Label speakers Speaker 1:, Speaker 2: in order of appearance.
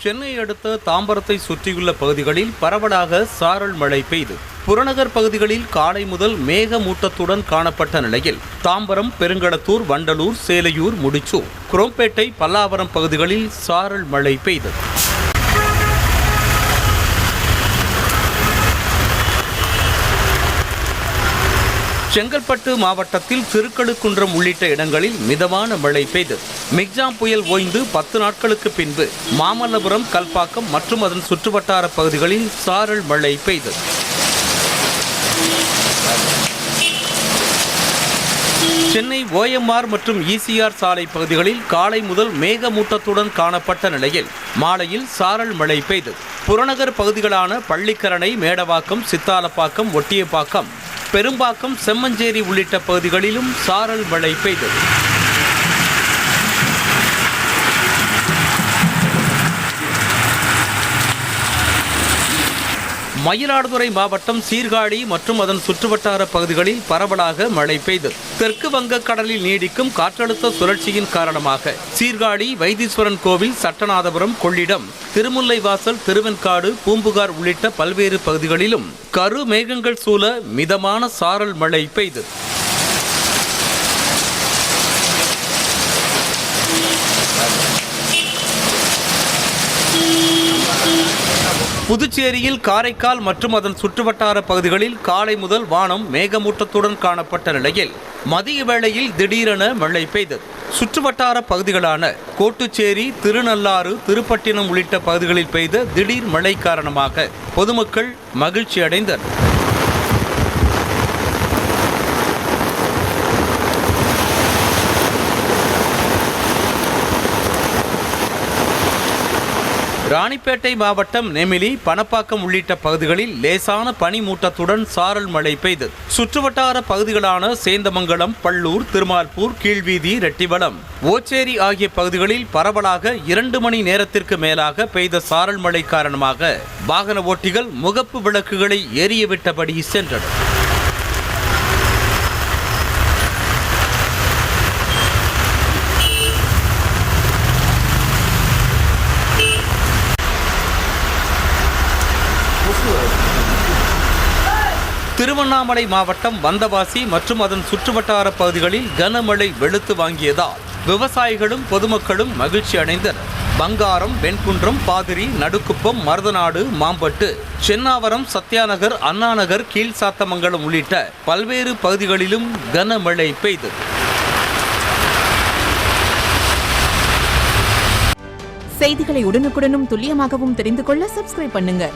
Speaker 1: சென்னை அடுத்த தாம்பரத்தை சுற்றியுள்ள பகுதிகளில் பரவலாக சாரல் மழை பெய்து புறநகர் பகுதிகளில் காலை முதல் மேகமூட்டத்துடன் காணப்பட்ட நிலையில் தாம்பரம், பெருங்களத்தூர், வண்டலூர், சேலையூர், முடிச்சூர், குரோம்பேட்டை, பல்லாவரம் பகுதிகளில் சாரல் மழை பெய்தது. செங்கல்பட்டு மாவட்டத்தில் திருக்கழுக்குன்றம் உள்ளிட்ட இடங்களில் மிதமான மழை பெய்தது. மிக்ஜாம் புயல் ஓய்ந்து 10 நாட்களுக்கு பின்பு மாமல்லபுரம், கல்பாக்கம் மற்றும் அதன் சுற்றுவட்டார பகுதிகளில் சாரல் மழை பெய்தது. சென்னை OMR மற்றும் ECR சாலை பகுதிகளில் காலை முதல் மேகமூட்டத்துடன் காணப்பட்ட நிலையில் மாலையில் சாரல் மழை பெய்தது. புறநகர் பகுதிகளான பள்ளிக்கரணை, மேடவாக்கம், சித்தாலப்பாக்கம், ஒட்டியப்பாக்கம், பெரும்பாக்கம், செம்மஞ்சேரி உள்ளிட்ட பகுதிகளிலும் சாரல் மழை பெய்தது. மயிலாடுதுறை மாவட்டம் சீர்காழி மற்றும் அதன் சுற்றுவட்டார பகுதிகளில் பரவலாக மழை பெய்தது. தெற்கு வங்கக்கடலில் நீடிக்கும் காற்றழுத்த சுழற்சியின் காரணமாக சீர்காழி, வைத்தீஸ்வரன் கோவில், சட்டநாதபுரம், கொள்ளிடம், திருமுல்லைவாசல், திருவெண்காடு, பூம்புகார் உள்ளிட்ட பல்வேறு பகுதிகளிலும் கரு மேகங்கள் சூழ மிதமான சாரல் மழை பெய்தது. புதுச்சேரியில் காரைக்கால் மற்றும் அதன் சுற்றுவட்டார பகுதிகளில் காலை முதல் வானம் மேகமூட்டத்துடன் காணப்பட்ட நிலையில் மதிய வேளையில் திடீரென மழை பெய்தது. சுற்றுவட்டார பகுதிகளான கோட்டுச்சேரி, திருநள்ளாறு, திருப்பட்டினம் உள்ளிட்ட பகுதிகளில் பெய்த திடீர் மழை காரணமாக பொதுமக்கள் மகிழ்ச்சி அடைந்தனர். ராணிப்பேட்டை மாவட்டம் நெமிலி, பணப்பாக்கம் உள்ளிட்ட பகுதிகளில் லேசான பனிமூட்டத்துடன் சாரல் மழை பெய்தது. சுற்றுவட்டார பகுதிகளான சேந்தமங்கலம், பள்ளூர், திருமால்பூர், கீழ்வீதி, ரெட்டிவளம், ஓச்சேரி ஆகிய பகுதிகளில் பரவலாக 2 மணி நேரத்திற்கு மேலாக பெய்த சாரல் மழை காரணமாக வாகன ஓட்டிகள் முகப்பு விளக்குகளை எரியவிட்டபடி சென்றனர். திருவண்ணாமலை மாவட்டம் வந்தவாசி மற்றும் அதன் சுற்றுவட்டார பகுதிகளில் கனமழை வெளுத்து வாங்கியதால் விவசாயிகளும் பொதுமக்களும் மகிழ்ச்சி அடைந்தனர். பங்காரம், வெண்குன்றம், பாதிரி, நடுக்குப்பம், மருதநாடு, மாம்பட்டு, சென்னாவரம், சத்யாநகர், அண்ணாநகர், கீழ்சாத்தமங்கலம் உள்ளிட்ட பல்வேறு பகுதிகளிலும் கனமழை பெய்தது.
Speaker 2: செய்திகளை உடனுக்குடனும் துல்லியமாகவும் தெரிந்து கொள்ள சப்ஸ்கிரைப் பண்ணுங்க.